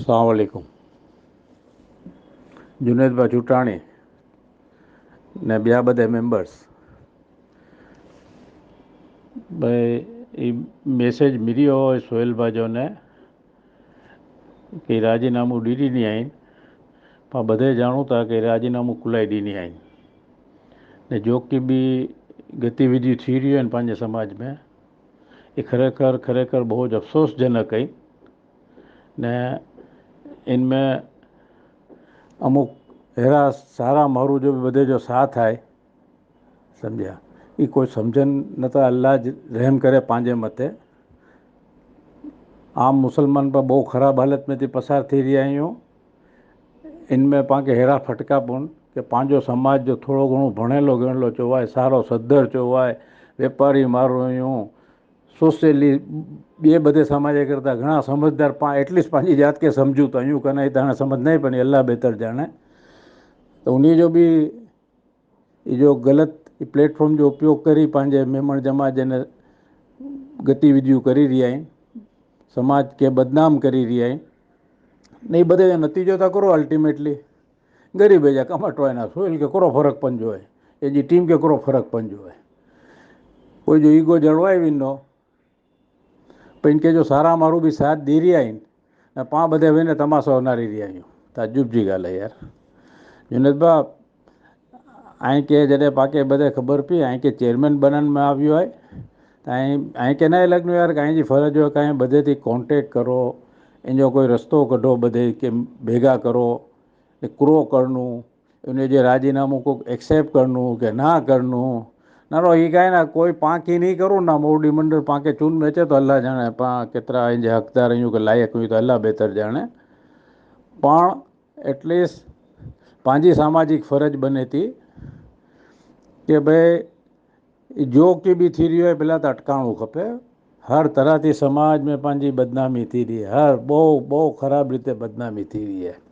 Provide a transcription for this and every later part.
अस्सलाम वालेकुम। जुनेदભાઈ ચૂંટાણી ને બીજા બધા મેમ્બર્સ ભાઈ એ મેસેજ મળ્યો હોય સોહેલભાઈઓને કે રાજીનામું ડીડીની આઈન પણ બધે જાણું હતા કે રાજીનામું ખુલાઈ ડીની આઈન ને जो की भी गतिविधि थी रही है पंहिंजे समाज में એ खरेखर बहुत अफ़सोसजनक है ने इनमें अमुक हेरा सारा मारू जो बधे जो साथ आए समझा ये कोई समझन न तो अल्लाह रहम करे पांजे मते। आम मुसलमान पर बहुत ख़राब हालत में थी पसार थी रही आहियूं। इनमें पाण खे हेड़ा फटका पवनि कि पंहिंजो समाज जो थोरो घणो भणेलो गणेलो चयो आहे, सारो सदर चयो आहे, वेपारी माण्हू आहियूं, सोशली ॿिए बधे समाज करता घणा समझदार एटलीस्ट पंहिंजी जात खे सम्झूं था यूं कन त हाणे सम्झ न पवंदी, अल्लाह बहितर ॼाणे। त उन जो बि जो ग़लति प्लेटफॉर्म जो उपयोग करी पंहिंजे मेमण जमा जन गतिविधियूं करी रहिया आहिनि, समाज खे बदनाम करी रहिया आहिनि। ने बधे जो नतीजो था करो अल्टीमेटली गरीब जा कम अटवाइना सोहेल के करो फ़र्क़ु पंहिंजो आहे, पंहिंजी टीम खे करो फ़र्क़ु पंहिंजो आहे। कोई जो ईगो जड़वाए वेंदो पर इनके जो सारा माण्हू बि साथ ॾेई रहिया आहिनि ऐं पाण बधे वेंदे तमाशा उनारी रहिया आहियूं। ताजुब जी ॻाल्हि आहे यार। जुनेद भाउ ऐं के जॾहिं पाण बधे ख़बर पई ऐं के चेयरमैन बनण में આવ્યો आहे ऐं के न लॻंदो यार कंहिंजी फ़र्ज़ु हो कंहिं बधे थी कॉन्टेक्ट करो, इनजो कोई रस्तो कढो, बधे के भेगा करो, क्रो करणो, उनजे राजीनामो को एक्सेप्ट करणो कि ना करणो ना ये कहे ना कोई पाण की नहीं करूँ ना मोदी मंडल पाण के चून में अचे तो अल्लाह जाने पाण केतिरा इन हक़दार आहियूं कि लाइक़ हुई तो अल्लाह बहितर जाने। पाण एटलीस्ट पंहिंजी सामाजिक फ़र्ज़ बने थी कि भाई जो की बि थी रहियो आहे पहिला त अटकाइणो खपे। हर तरह थी समाज में पंहिंजी बदनामी थी रही है, हर बहु ख़राब रीते बदनामी थी रही है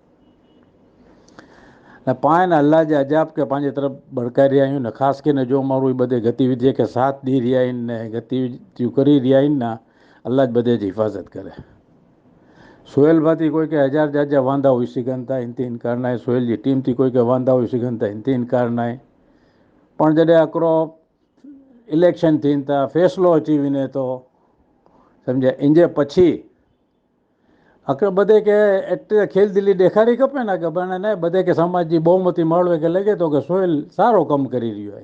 न पाण न अल्लाह जे अजाब खे पंहिंजे तरफ़ भड़काए रहिया आहियूं न। ख़ासि करे न जो माण्हू बधे गतिविधि खे साथ ॾेई रहिया आहिनि न गतिविधियूं करी रहिया आहिनि न, अल्लाह बधे जी हिफ़ाज़त करे। सोहेल भाती कोई के हज़ार जा वांदा हुई सघनि था, इन ते इनकार न आहे। सोहेल जी टीम थी कोई के वांदा हुई सघनि था, इन ते इनकार न आहे। पण जॾहिं हिकिड़ो इलेक्शन थियनि था, फ़ैसिलो अची वञे थो सम्झे, इनजे पछी अकर बधे के एक्ट खेल दिली ॾेखारी खपे न कि पाण न बधे के समाज जी बहुमती माण्हूअ खे लॻे थो कि सोहेल सारो कमु करे रहियो आहे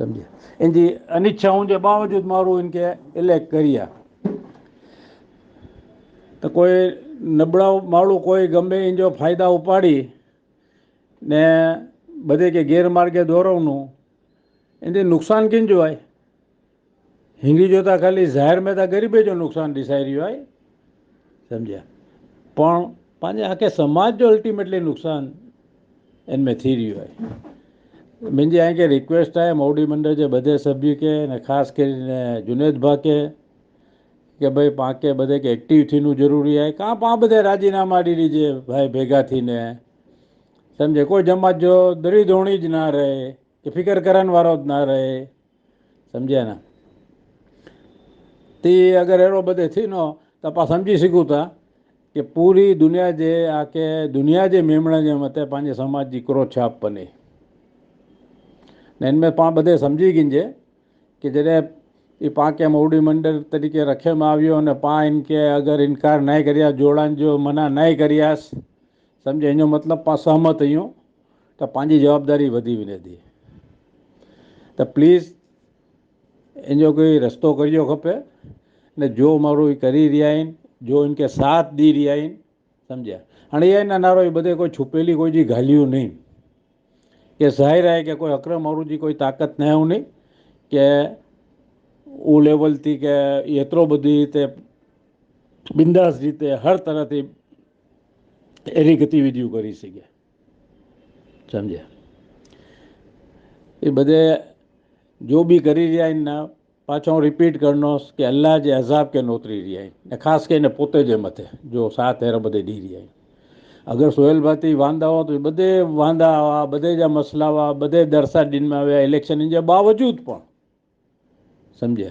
सम्झे। इनजी अनिच्छाउनि जे बावजूदि माण्हू इनखे इलेक्ट करी आहे त कोई नबड़ा माण्हू कोई गमे इनजो फ़ाइदा उपाड़ी ने बधे के गैरमार्गे दौराउनो, इनते नुक़सानु कंहिंजो आहे? हिंदी जो त ख़ाली ज़ाहिर में त ग़रीब जो नुक़सानु ॾिसाए रहियो आहे सम्झिया, पण पंहिंजे आखे समाज जो अल्टीमेटली नुक़सानु इन में थी रहियो आहे। मुंहिंजी आखे रिक्वेस्ट आहे मोडी मंडल जे बधे सभी खे न ख़ासि करे जुनेद भाउ खे कि भाई पाण खे बधे खे एक्टिव थियणो ज़रूरी आहे। का पाण बधे राजीनामा ॾेई ॾिजे भाई भेगा थीने सम्झे, कोई जमात जो दरी धोणी ज ना रहे कि फ़िकर करण वारो न रहे सम्झिया न। ती अगरि अहिड़ो बधे थींदो त पाण सम्झी सघूं था कि पूरी दुनिया जे आके दुनिया जे मेमणनि जे मथे पंहिंजे समाज जी हिकिड़ो छाप बने। हिन में पाण बधे सम्झी गिंजे कि जॾहिं ये पाण खे मोडी मंडल तरीक़े रखे में आवियो अने पाण इनके अगरि इनकार न करिया जोड़ण जो मना न करियासीं सम्झे, हिन जो मतिलबु पाण सहमत आहियूं त पंहिंजी जवाबदारी वधी वञे थी। त प्लीज़ इनजो कोई रस्तो करियो खपे न। जो माण्हू ही करी रहिया आहिनि, जो इनके साथ ॾेई रहिया आहिनि सम्झिया। हाणे इहा न नारो बधे कोई छुपेली कोई जी ॻाल्हियूं नहीं कि ज़ाहिर आहे कि कोई अकड़ माण्हू जी कोई ताक़त न हुई कि उहो लेवल थी कि एतिरो बधी हिते बिंदास रीते हर तरह ते अहिड़ी गतिविधियूं करी सघे सम्झे। ये बधे जो बि करी रहिया आहिनि न पाछो रिपीट करनोसि कि अल्लाह जे अज़ाब खे नोतरी रहिया आहिनि, ख़ासि करे हिन पोते जे मथे जो साथ अहिड़ो बधे ॾेई रहिया आहिनि। अगरि सोहेल भाती वांदा हुआ त बधे वांदा हुआ, बधे जा मसइला हुआ, बधे दरसा ॾिन में विया इलेक्शन जे बावजूदि पण सम्झे।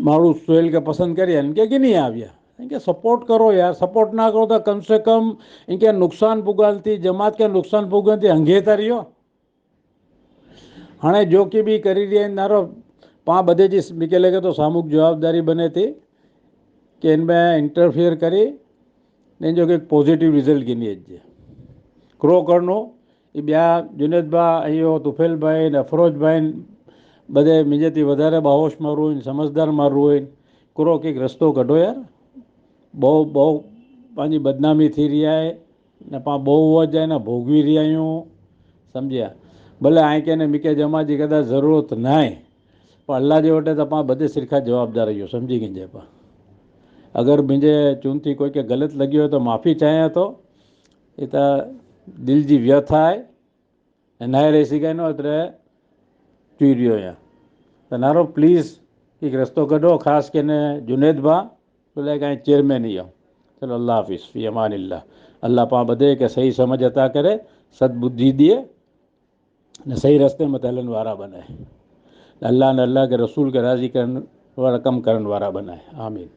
माण्हू सुहेल खे पसंदि करे इनके कि नहीं આવ્યા इनके सपोर्ट करो यार सपोर्ट ना करो तो कम से कम इनके नुकसान पुगालती जमात के नुकसान पुगालती हंगे तरियो हाँ जो कि भी करी रही नारो पाँ बधे जी मूंखे लॻे थो सामूहिक जवाबदारी बने थी कि इनमें इंटरफियर करे इन जो एक पॉजिटिव रिज़ल्ट गिनी अचे क्रो करणो એ ॿिया जुनेद भाई इहो तुफेल भाई ने अफरोज भाई બધે મુंहिंजे વધારે બાહોશ મારું હોય સમજદાર મારું હોય ક્રો કંઈક રસ્તો કઢો યાર બહુ पंहिंजी बदनामी थी रही आहे ने पाण બહુ જ એને ભોગવી રહ્યા आहियूं सम्झिया भले हाणे कंहिं मूंखे जमा जी कदाच ज़रूरत न आहे पर अल्लाह जे वटि त पाण बधे सिरखा जवाबदार आहियूं सम्झी कंहिंजे पाण अगरि मुंहिंजे चूंथी कोई खे ग़लति लॻी हो त माफ़ी चाहियां थो ये त दिलि जी व्यथा आहे ऐं न रही सघां एतिरे चुई रहियो आहियां त नारो प्लीज़ हिकु रस्तो कढो ख़ासि के न जुनेद भाउ तो लाइ कांई चेयरमैन ई आहे चलो अल्लाह हाफ़िज़ फ़ी अमान अल्लाह अल्लाह पाण बधे खे सही समझ अता करे सदबुद्धि ॾिए न सही रस्ते में हलण वारा बनाए अल्लाह ने अल्लाह के रसूल के राज़ी करण वारा कम करण वारा बनाए आमीन।